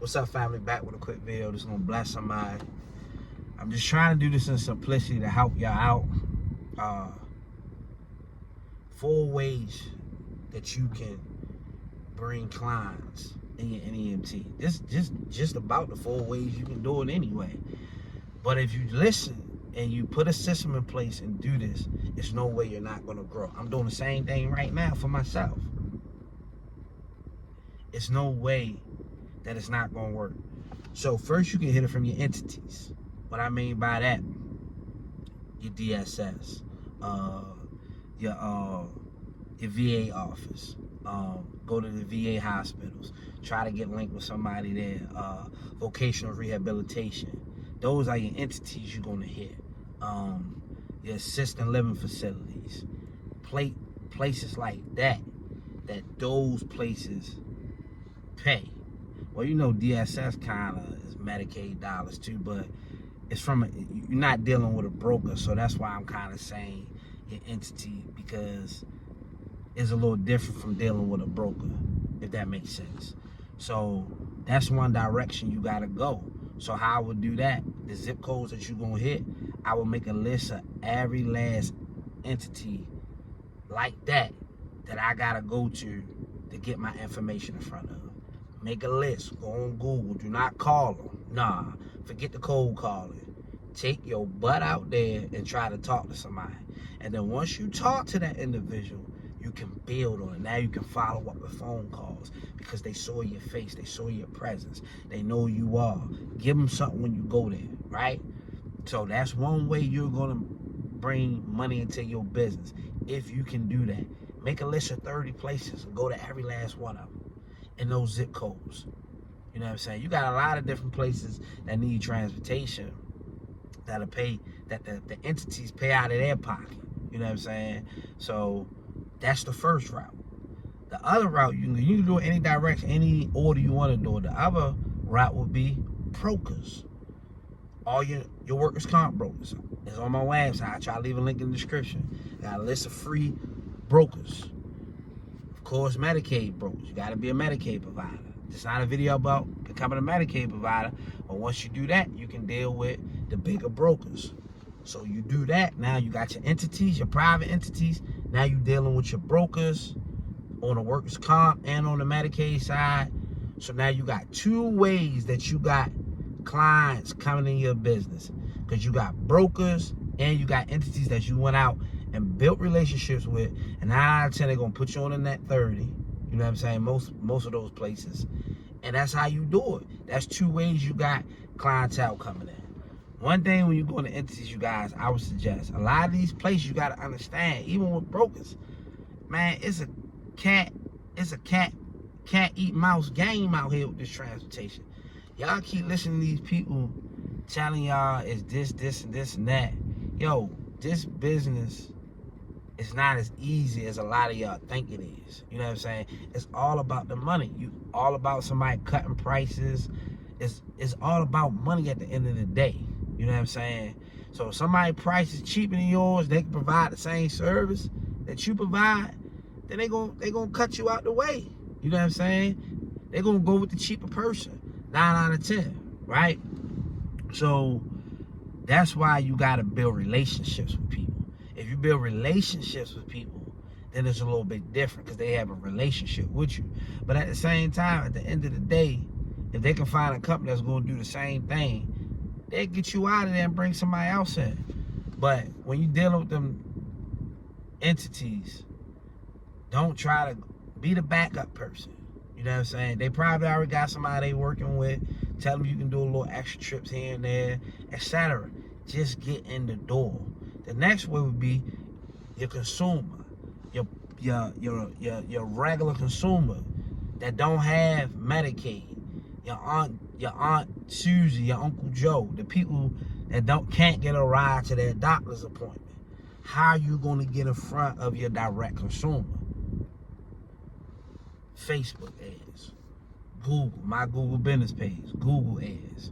What's up, family? Back with a quick video. Just gonna bless somebody. I'm just trying to do this in simplicity to help y'all out. 4 ways that you can bring clients in your NEMT. This just about the 4 ways you can do it anyway. But if you listen and you put a system in place and do this, it's no way you're not gonna grow. I'm doing the same thing right now for myself. It's no way that it's not gonna work. So first you can hit it from your entities. What I mean by that, your DSS, your VA office, go to the VA hospitals, try to get linked with somebody there, vocational rehabilitation. Those are your entities you're gonna hit. Your assisted living facilities, places like that those places pay. Well, you know, DSS kind of is Medicaid dollars too, but it's you're not dealing with a broker, so that's why I'm kind of saying your entity, because it's a little different from dealing with a broker, if that makes sense. So that's one direction you gotta go. So how I would do that, the zip codes that you're gonna hit, I will make a list of every last entity like that I gotta go to get my information in front of. Make a list, go on Google, do not call them. Nah, forget the cold calling. Take your butt out there and try to talk to somebody. And then once you talk to that individual, you can build on it. Now you can follow up with phone calls because they saw your face, they saw your presence, they know who you are. Give them something when you go there, right? So that's one way you're gonna bring money into your business, if you can do that. Make a list of 30 places and go to every last one of them in those zip codes. You know what I'm saying? You got a lot of different places that need transportation that'll pay, that the entities pay out of their pocket. You know what I'm saying? So that's the first route. The other route, you can do it any direction, any order you want to do it. The other route would be brokers. All your workers' comp brokers. It's on my website. I try to leave a link in the description. I got a list of free brokers. Of course, Medicaid brokers. You got to be a Medicaid provider. It's not a video about becoming a Medicaid provider, but once you do that, you can deal with the bigger brokers. So you do that, now you got your entities, your private entities. Now you're dealing with your brokers on the workers' comp and on the Medicaid side. So now you got 2 ways that you got clients coming in your business, because you got brokers and you got entities that you went out and built relationships with, and 9 out of 10 they're gonna put you on the net 30. You know what I'm saying? Most of those places, and that's how you do it. That's 2 ways you got clientele coming in. One thing when you go into entities, you guys, I would suggest, a lot of these places you gotta understand, even with brokers, man, it's a cat eat mouse game out here with this transportation. Y'all keep listening to these people telling y'all it's this and that. Yo, this business is not as easy as a lot of y'all think it is. You know what I'm saying? It's all about the money. You all about somebody cutting prices. It's all about money at the end of the day. You know what I'm saying? So if somebody price is cheaper than yours, they can provide the same service that you provide, then they gonna cut you out the way. You know what I'm saying? They're gonna go with the cheaper person. 9 out of 10, right? So that's why you gotta build relationships with people. If you build relationships with people, then it's a little bit different because they have a relationship with you. But at the same time, at the end of the day, if they can find a company that's gonna do the same thing, they'll get you out of there and bring somebody else in. But when you're dealing with them entities, don't try to be the backup person. You know what I'm saying? They probably already got somebody they working with. Tell them you can do a little extra trips here and there, etc. Just get in the door. The next way would be your consumer, your regular consumer that don't have Medicaid. Your aunt Susie, your Uncle Joe, the people that can't get a ride to their doctor's appointment. How are you going to get in front of your direct consumer? Facebook ads, Google, my Google business page, Google ads,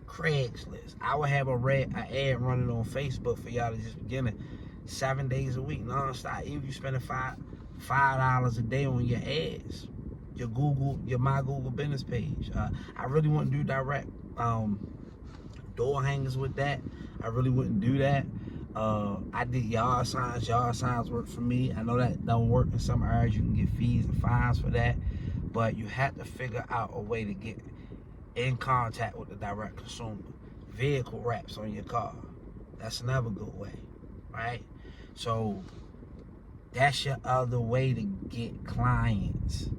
Craigslist. I would have an ad running on Facebook for y'all to just beginning 7 days a week, nonstop. Even if you spending $5 a day on your ads, your My Google business page. I really wouldn't do direct door hangers with that. I really wouldn't do that. I did yard signs. Yard signs work for me. I know that don't work in some areas. You can get fees and fines for that, but you have to figure out a way to get in contact with the direct consumer. Vehicle wraps on your car. That's another good way, right? So that's your other way to get clients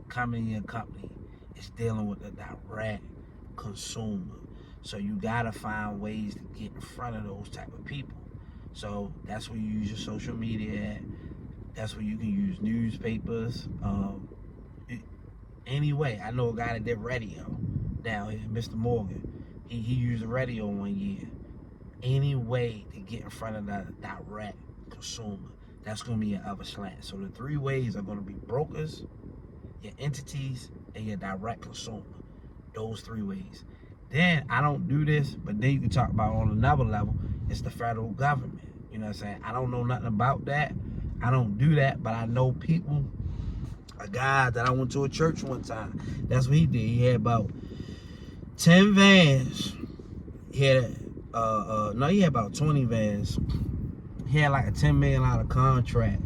coming to your company. It's dealing with the direct consumer. So you gotta find ways to get in front of those type of people. So that's where you use your social media at. That's where you can use newspapers. Anyway, I know a guy that did radio down here, Mr. Morgan. He used the radio one year. Any way to get in front of the direct consumer, that's gonna be your other slant. So the three ways are gonna be brokers, your entities, and your direct consumer. Those three ways. Then I don't do this, but then you can talk about on another level, it's the federal government. You know what I'm saying? I don't know nothing about that. I don't do that, but I know people. A guy that I went to a church one time, that's what he did. He had about 10 vans. He had he had about 20 vans. He had like a $10 million contract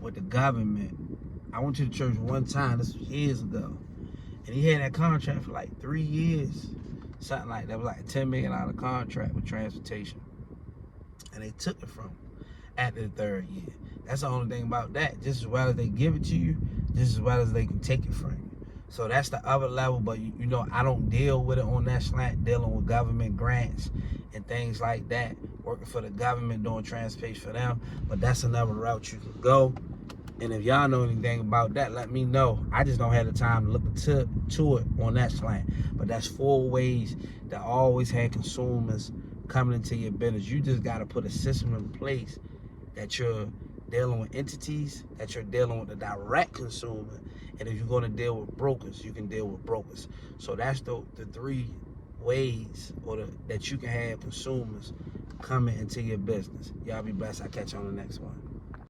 with the government. I went to the church one time, this was years ago, and he had that contract for like 3 years, something like that. It was like a $10 million contract with transportation, and they took it from him after the third year. That's the only thing about that. Just as well as they give it to you, just as well as they can take it from you. So that's the other level, but you know, I don't deal with it on that slant, dealing with government grants and things like that, working for the government, doing transportation for them. But that's another route you can go. And if y'all know anything about that, let me know. I just don't have the time to look to it on that slant. But that's 4 ways that always have consumers coming into your business. You just got to put a system in place that you're dealing with entities, that you're dealing with the direct consumer, and if you're going to deal with brokers, you can deal with brokers. So that's the 3 ways that you can have consumers coming into your business. Y'all be blessed. I'll catch you on the next one.